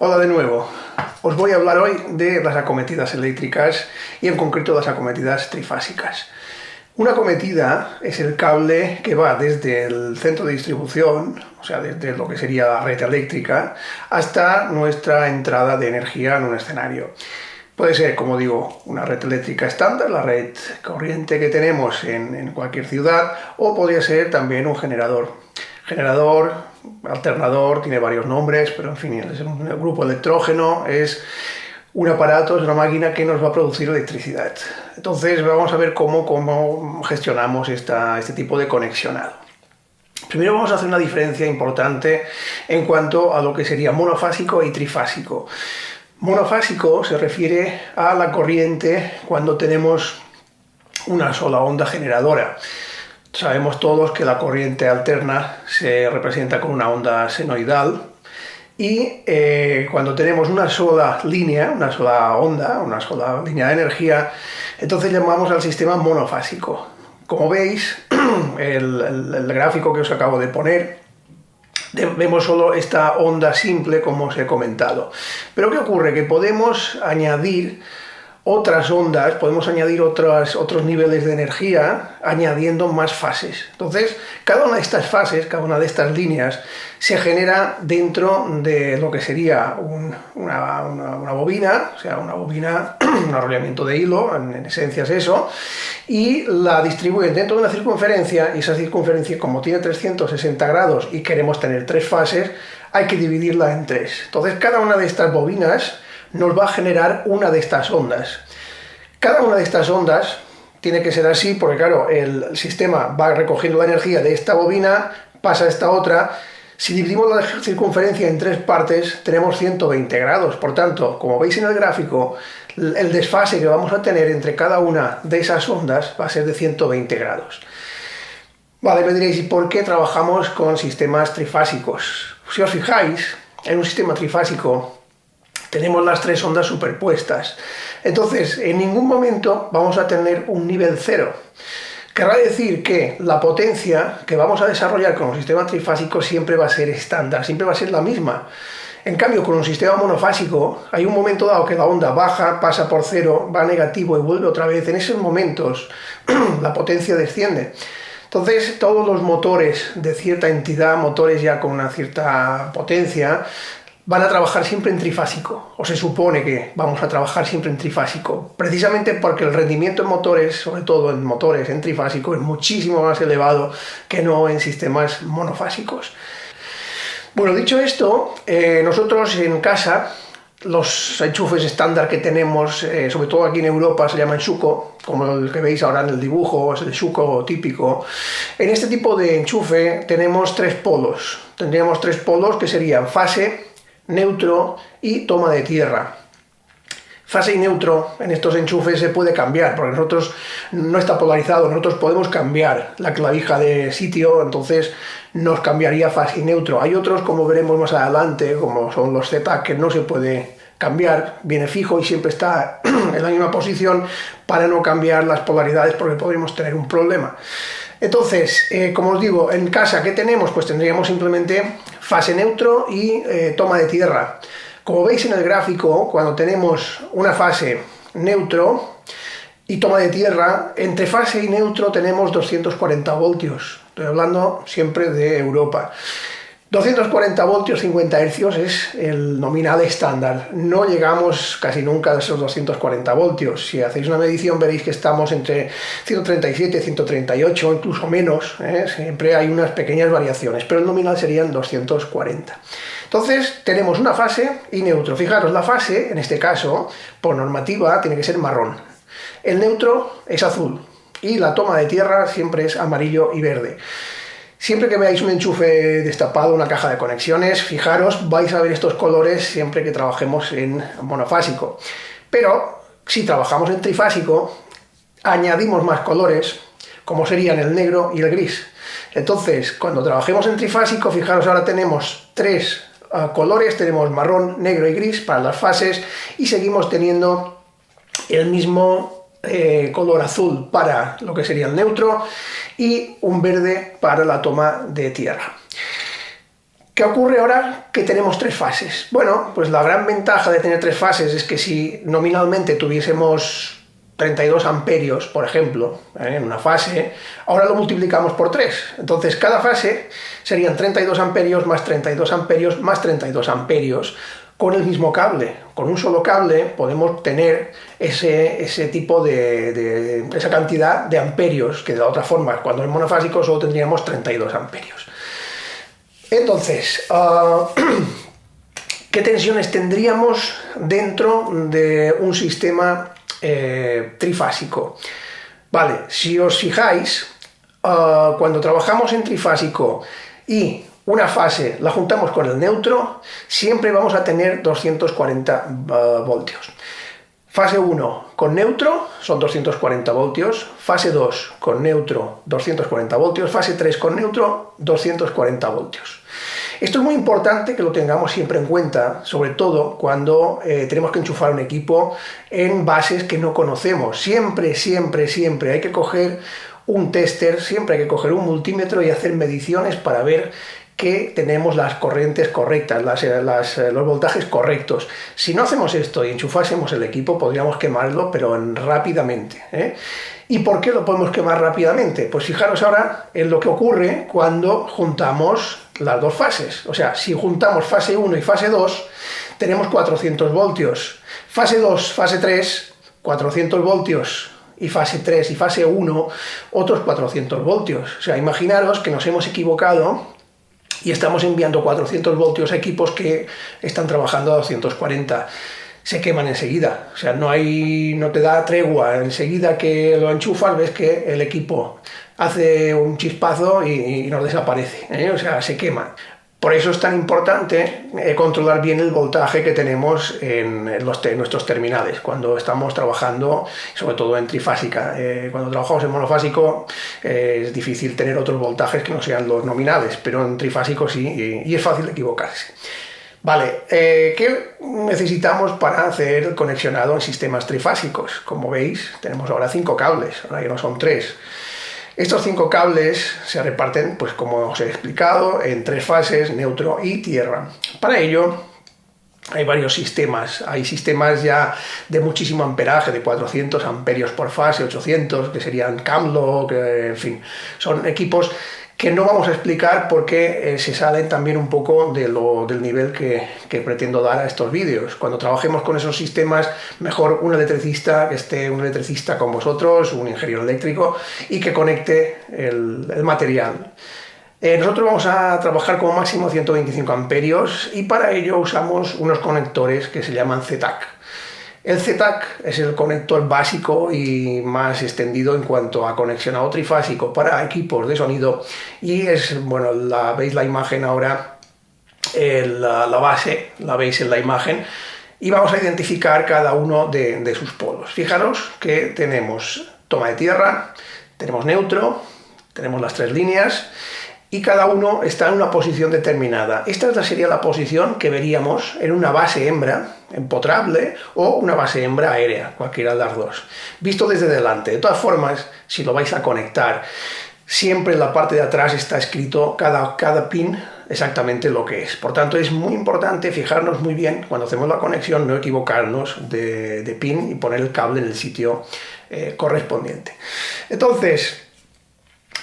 Hola de nuevo. Os voy a hablar hoy de las acometidas eléctricas y en concreto las acometidas trifásicas. Una acometida es el cable que va desde el centro de distribución, o sea, desde lo que sería la red eléctrica, hasta nuestra entrada de energía en un escenario. Puede ser, como digo, una red eléctrica estándar, la red corriente que tenemos en cualquier ciudad, o podría ser también un generador. Generador, alternador, tiene varios nombres, pero en fin, es un grupo electrógeno, es un aparato, es una máquina que nos va a producir electricidad. Entonces vamos a ver cómo gestionamos este tipo de conexionado. Primero vamos a hacer una diferencia importante en cuanto a lo que sería monofásico y trifásico. Monofásico se refiere a la corriente cuando tenemos una sola onda generadora. Sabemos todos que la corriente alterna se representa con una onda senoidal y cuando tenemos una sola línea, una sola onda, una sola línea de energía, entonces llamamos al sistema monofásico. Como veis, el gráfico que os acabo de poner, vemos solo esta onda simple como os he comentado. Pero ¿qué ocurre? Que podemos añadir otras ondas, podemos añadir otros niveles de energía añadiendo más fases. Entonces, cada una de estas fases, cada una de estas líneas se genera dentro de lo que sería una bobina, o sea, una bobina, un arrollamiento de hilo, en esencia es eso, y la distribuyen dentro de una circunferencia, y esa circunferencia, como tiene 360 grados y queremos tener tres fases, hay que dividirla en tres. Entonces, cada una de estas bobinas nos va a generar una de estas ondas. Cada una de estas ondas tiene que ser así porque, claro, el sistema va recogiendo la energía de esta bobina, pasa a esta otra. Si dividimos la circunferencia en tres partes, tenemos 120 grados. Por tanto, como veis en el gráfico, el desfase que vamos a tener entre cada una de esas ondas va a ser de 120 grados. Vale, me diréis, ¿y por qué trabajamos con sistemas trifásicos? Si os fijáis, en un sistema trifásico tenemos las tres ondas superpuestas. Entonces, en ningún momento vamos a tener un nivel cero. Querrá decir que la potencia que vamos a desarrollar con un sistema trifásico siempre va a ser estándar, siempre va a ser la misma. En cambio, con un sistema monofásico, hay un momento dado que la onda baja, pasa por cero, va a negativo y vuelve otra vez. En esos momentos, la potencia desciende. Entonces, todos los motores de cierta entidad, motores ya con una cierta potencia, van a trabajar siempre en trifásico, o se supone que vamos a trabajar siempre en trifásico, precisamente porque el rendimiento en motores, sobre todo en motores en trifásico, es muchísimo más elevado que no en sistemas monofásicos. Bueno, dicho esto, nosotros en casa, los enchufes estándar que tenemos, sobre todo aquí en Europa, se llaman Shuko, como el que veis ahora en el dibujo, es el Shuko típico. En este tipo de enchufe tenemos tres polos. Tendríamos tres polos que serían fase, neutro y toma de tierra. Fase y neutro en estos enchufes se puede cambiar, porque nosotros no está polarizado, nosotros podemos cambiar la clavija de sitio, entonces nos cambiaría fase y neutro. Hay otros, como veremos más adelante, como son los Z, que no se puede cambiar, viene fijo y siempre está en la misma posición para no cambiar las polaridades porque podríamos tener un problema. Entonces, como os digo, en casa, ¿qué tenemos? Pues tendríamos simplemente fase neutro y toma de tierra. Como veis en el gráfico, cuando tenemos una fase neutro y toma de tierra, entre fase y neutro tenemos 240 voltios. Estoy hablando siempre de Europa. 240 voltios 50 hercios es el nominal estándar. No llegamos casi nunca a esos 240 voltios. Si hacéis una medición veréis que estamos entre 137, 138, incluso menos. Siempre hay unas pequeñas variaciones, pero el nominal serían 240. Entonces tenemos una fase y neutro. Fijaros, la fase, en este caso, por normativa, tiene que ser marrón. El neutro es azul y la toma de tierra siempre es amarillo y verde. Siempre que veáis un enchufe destapado, una caja de conexiones, fijaros, vais a ver estos colores siempre que trabajemos en monofásico. Pero si trabajamos en trifásico, añadimos más colores, como serían el negro y el gris. Entonces, cuando trabajemos en trifásico, fijaros, ahora tenemos tres colores, tenemos marrón, negro y gris para las fases y seguimos teniendo el mismo color azul para lo que sería el neutro y un verde para la toma de tierra. ¿Qué ocurre ahora que tenemos 3 fases? Bueno, pues la gran ventaja de tener 3 fases es que si nominalmente tuviésemos 32 amperios, por ejemplo, en una fase, ahora lo multiplicamos por 3. Entonces cada fase serían 32 amperios más 32 amperios más 32 amperios con el mismo cable. Con un solo cable podemos tener ese tipo esa cantidad de amperios, que de la otra forma, cuando es monofásico, solo tendríamos 32 amperios. Entonces, ¿qué tensiones tendríamos dentro de un sistema trifásico? Vale, si os fijáis, cuando trabajamos en trifásico y una fase la juntamos con el neutro, siempre vamos a tener 240 voltios. Fase 1 con neutro son 240 voltios, fase 2 con neutro 240 voltios, fase 3 con neutro 240 voltios. Esto es muy importante que lo tengamos siempre en cuenta, sobre todo cuando tenemos que enchufar un equipo en bases que no conocemos. Siempre hay que coger un tester, siempre hay que coger un multímetro y hacer mediciones para ver que tenemos las corrientes correctas, los voltajes correctos. Si no hacemos esto y enchufásemos el equipo, podríamos quemarlo, pero rápidamente, ¿eh? ¿Y por qué lo podemos quemar rápidamente? Pues fijaros ahora en lo que ocurre cuando juntamos las dos fases. O sea, si juntamos fase 1 y fase 2, tenemos 400 voltios. Fase 2, fase 3, 400 voltios. Y fase 3 y fase 1, otros 400 voltios. O sea, imaginaros que nos hemos equivocado y estamos enviando 400 voltios a equipos que están trabajando a 240. Se queman enseguida, o sea, no te da tregua. Enseguida que lo enchufas ves que el equipo hace un chispazo y nos desaparece, ¿eh? O sea, se quema. Por eso es tan importante controlar bien el voltaje que tenemos en nuestros terminales cuando estamos trabajando, sobre todo en trifásica. Cuando trabajamos en monofásico es difícil tener otros voltajes que no sean los nominales, pero en trifásico sí, y es fácil equivocarse. Vale, ¿qué necesitamos para hacer el conexionado en sistemas trifásicos? Como veis, tenemos ahora 5 cables, ahora ya no son 3. Estos 5 cables se reparten, pues como os he explicado, en 3 fases, neutro y tierra. Para ello hay varios sistemas. Hay sistemas ya de muchísimo amperaje, de 400 amperios por fase, 800, que serían Camlock, en fin, son equipos que no vamos a explicar porque se salen también un poco del nivel que pretendo dar a estos vídeos. Cuando trabajemos con esos sistemas, mejor un electricista, que esté un electricista con vosotros, un ingeniero eléctrico, y que conecte el material. Nosotros vamos a trabajar como máximo 125 amperios y para ello usamos unos conectores que se llaman ZTAC. El ZTAC es el conector básico y más extendido en cuanto a conexionado trifásico para equipos de sonido y es, bueno, veis la imagen ahora, la base, la veis en la imagen y vamos a identificar cada uno de sus polos. Fijaros que tenemos toma de tierra, tenemos neutro, tenemos las 3 líneas y cada uno está en una posición determinada. Esta sería la posición que veríamos en una base hembra empotrable o una base hembra aérea, cualquiera de las dos, visto desde delante. De todas formas, si lo vais a conectar, siempre en la parte de atrás está escrito cada pin exactamente lo que es. Por tanto, es muy importante fijarnos muy bien cuando hacemos la conexión, no equivocarnos de pin y poner el cable en el sitio correspondiente. Entonces,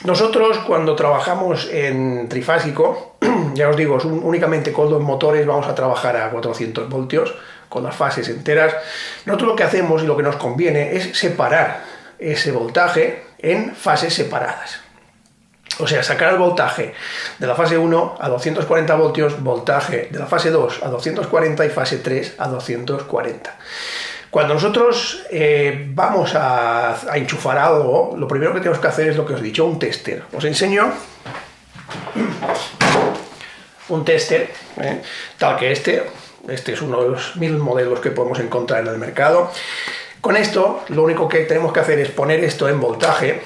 nosotros cuando trabajamos en trifásico, ya os digo, únicamente con los motores vamos a trabajar a 400 voltios, con las fases enteras. Nosotros lo que hacemos y lo que nos conviene es separar ese voltaje en fases separadas. O sea, sacar el voltaje de la fase 1 a 240 voltios, voltaje de la fase 2 a 240 y fase 3 a 240. Cuando nosotros vamos a enchufar algo, lo primero que tenemos que hacer es lo que os he dicho, un tester. Os enseño un tester, tal que este es uno de los 1000 modelos que podemos encontrar en el mercado. Con esto, lo único que tenemos que hacer es poner esto en voltaje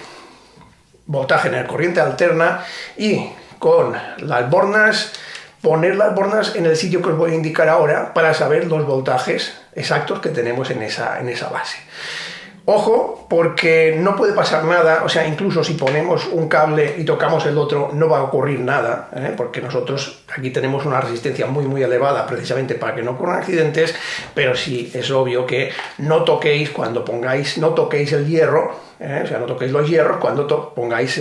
en la corriente alterna y con las bornas, poner las bornas en el sitio que os voy a indicar ahora para saber los voltajes exactos que tenemos en esa base. Ojo, porque no puede pasar nada, o sea, incluso si ponemos un cable y tocamos el otro, no va a ocurrir nada, porque nosotros aquí tenemos una resistencia muy elevada precisamente para que no ocurran accidentes, pero sí es obvio que no toquéis cuando pongáis, no toquéis el hierro, o sea, no toquéis los hierros cuando pongáis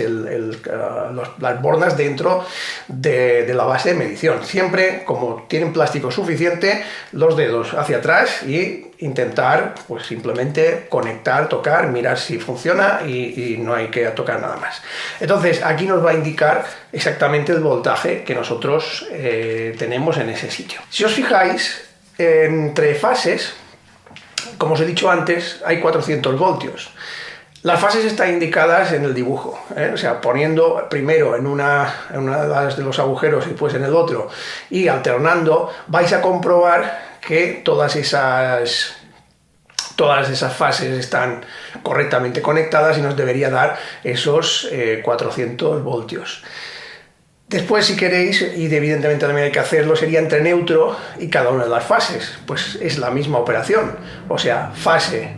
las bordas dentro de la base de medición. Siempre, como tienen plástico suficiente, los dedos hacia atrás y intentar pues simplemente conectar, tocar, mirar si funciona y no hay que tocar nada más. Entonces aquí nos va a indicar exactamente el voltaje que nosotros tenemos en ese sitio. Si os fijáis, entre fases, como os he dicho antes, hay 400 voltios. Las fases están indicadas en el dibujo, o sea, poniendo primero en una de los agujeros y después en el otro y alternando, vais a comprobar que todas esas fases están correctamente conectadas y nos debería dar esos 400 voltios. Después, si queréis, y evidentemente también hay que hacerlo, sería entre neutro y cada una de las fases. Pues es la misma operación. O sea, fase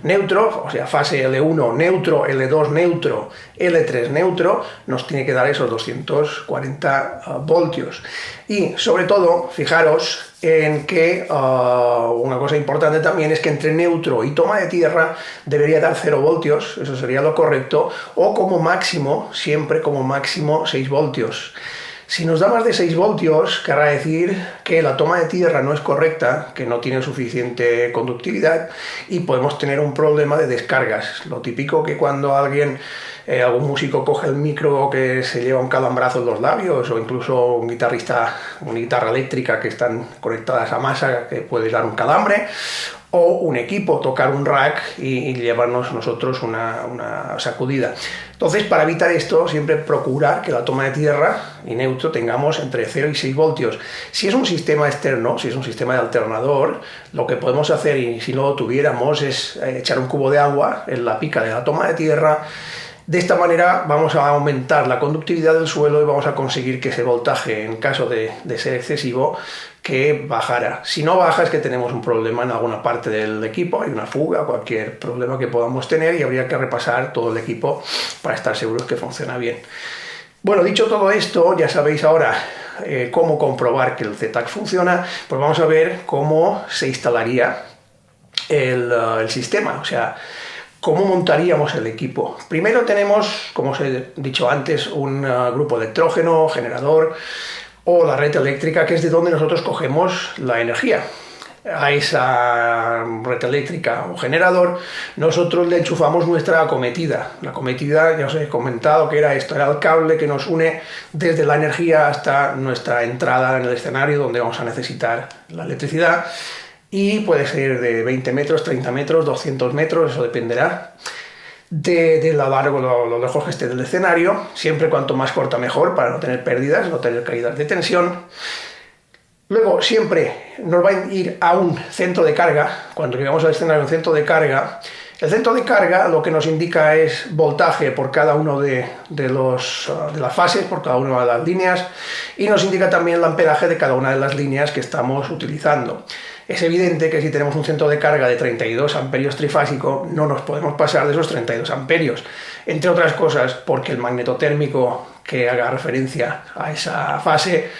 neutro, o sea, fase L1 neutro, L2 neutro, L3 neutro, nos tiene que dar esos 240 voltios. Y sobre todo, fijaros en que una cosa importante también es que entre neutro y toma de tierra debería dar 0 voltios, eso sería lo correcto, o como máximo, siempre como máximo 6 voltios. Si nos da más de 6 voltios, querrá decir que la toma de tierra no es correcta, que no tiene suficiente conductividad y podemos tener un problema de descargas. Lo típico que cuando algún músico coge el micro que se lleva un calambrazo en los labios, o incluso un guitarrista, una guitarra eléctrica que están conectadas a masa que puede dar un calambre, o un equipo, tocar un rack y llevarnos nosotros una sacudida. Entonces, para evitar esto, siempre procurar que la toma de tierra y neutro tengamos entre 0 y 6 voltios. Si es un sistema externo, si es un sistema de alternador, lo que podemos hacer, y si no lo tuviéramos, es echar un cubo de agua en la pica de la toma de tierra. De esta manera vamos a aumentar la conductividad del suelo y vamos a conseguir que ese voltaje, en caso de ser excesivo, que bajara. Si no baja es que tenemos un problema en alguna parte del equipo, hay una fuga, cualquier problema que podamos tener y habría que repasar todo el equipo para estar seguros que funciona bien. Bueno, dicho todo esto, ya sabéis ahora cómo comprobar que el ZTAC funciona, pues vamos a ver cómo se instalaría el sistema, o sea, ¿cómo montaríamos el equipo? Primero tenemos, como os he dicho antes, un grupo electrógeno, generador o la red eléctrica, que es de donde nosotros cogemos la energía. A esa red eléctrica o generador nosotros le enchufamos nuestra acometida. La acometida, ya os he comentado que era esto, era el cable que nos une desde la energía hasta nuestra entrada en el escenario donde vamos a necesitar la electricidad. Y puede ser de 20 metros, 30 metros, 200 metros, eso dependerá de lo largo, lo lejos que esté del escenario. Siempre cuanto más corta mejor, para no tener pérdidas, no tener caídas de tensión. Luego siempre nos va a ir a un centro de carga. Cuando llegamos al escenario, un centro de carga. El centro de carga lo que nos indica es voltaje por cada uno de las fases, por cada una de las líneas, y nos indica también el amperaje de cada una de las líneas que estamos utilizando. Es evidente que si tenemos un centro de carga de 32 amperios trifásico, no nos podemos pasar de esos 32 amperios, entre otras cosas porque el magneto térmico que haga referencia a esa fase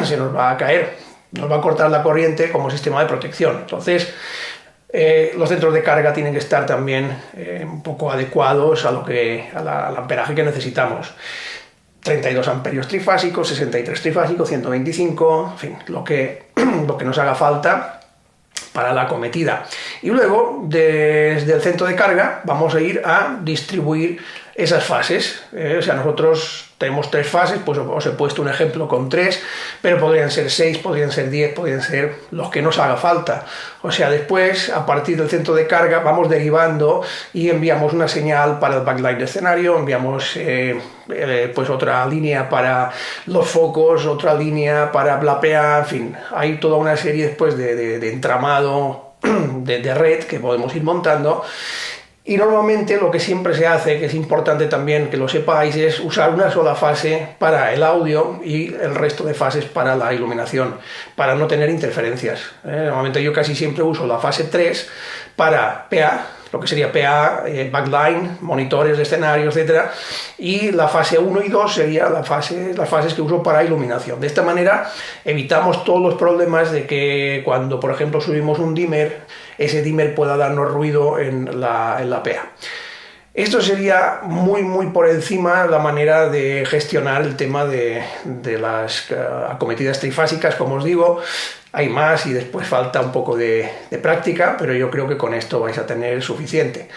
se nos va a caer, nos va a cortar la corriente como sistema de protección. Entonces, los centros de carga tienen que estar también un poco adecuados al amperaje que necesitamos. 32 amperios trifásicos, 63 trifásicos, 125, en fin, lo que nos haga falta para la acometida. Y luego, desde el centro de carga, vamos a ir a distribuir esas fases. O sea, nosotros tenemos 3 fases, pues os he puesto un ejemplo con 3, pero podrían ser 6, podrían ser 10, podrían ser los que nos haga falta. O sea, después, a partir del centro de carga, vamos derivando y enviamos una señal para el backlight de escenario, enviamos pues otra línea para los focos, otra línea para la PA, en fin, hay toda una serie después de entramado de red que podemos ir montando. Y normalmente lo que siempre se hace, que es importante también que lo sepáis, es usar una sola fase para el audio y el resto de fases para la iluminación, para no tener interferencias. Normalmente yo casi siempre uso la fase 3 para PA, lo que sería PA, backline, monitores de escenario, etcétera, y la fase 1 y 2 serían las fases que uso para iluminación. De esta manera evitamos todos los problemas de que cuando, por ejemplo, subimos un dimmer, ese dimmer pueda darnos ruido en la PA. Esto sería muy por encima la manera de gestionar el tema de las acometidas trifásicas, como os digo. Hay más y después falta un poco de práctica, pero yo creo que con esto vais a tener suficiente.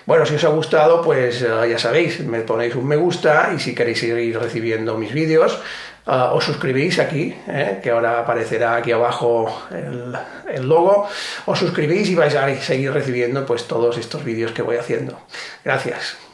Bueno, si os ha gustado, pues ya sabéis, me ponéis un me gusta, y si queréis seguir recibiendo mis vídeos, os suscribís aquí, que ahora aparecerá aquí abajo el logo. Os suscribís y vais a seguir recibiendo pues todos estos vídeos que voy haciendo. Gracias.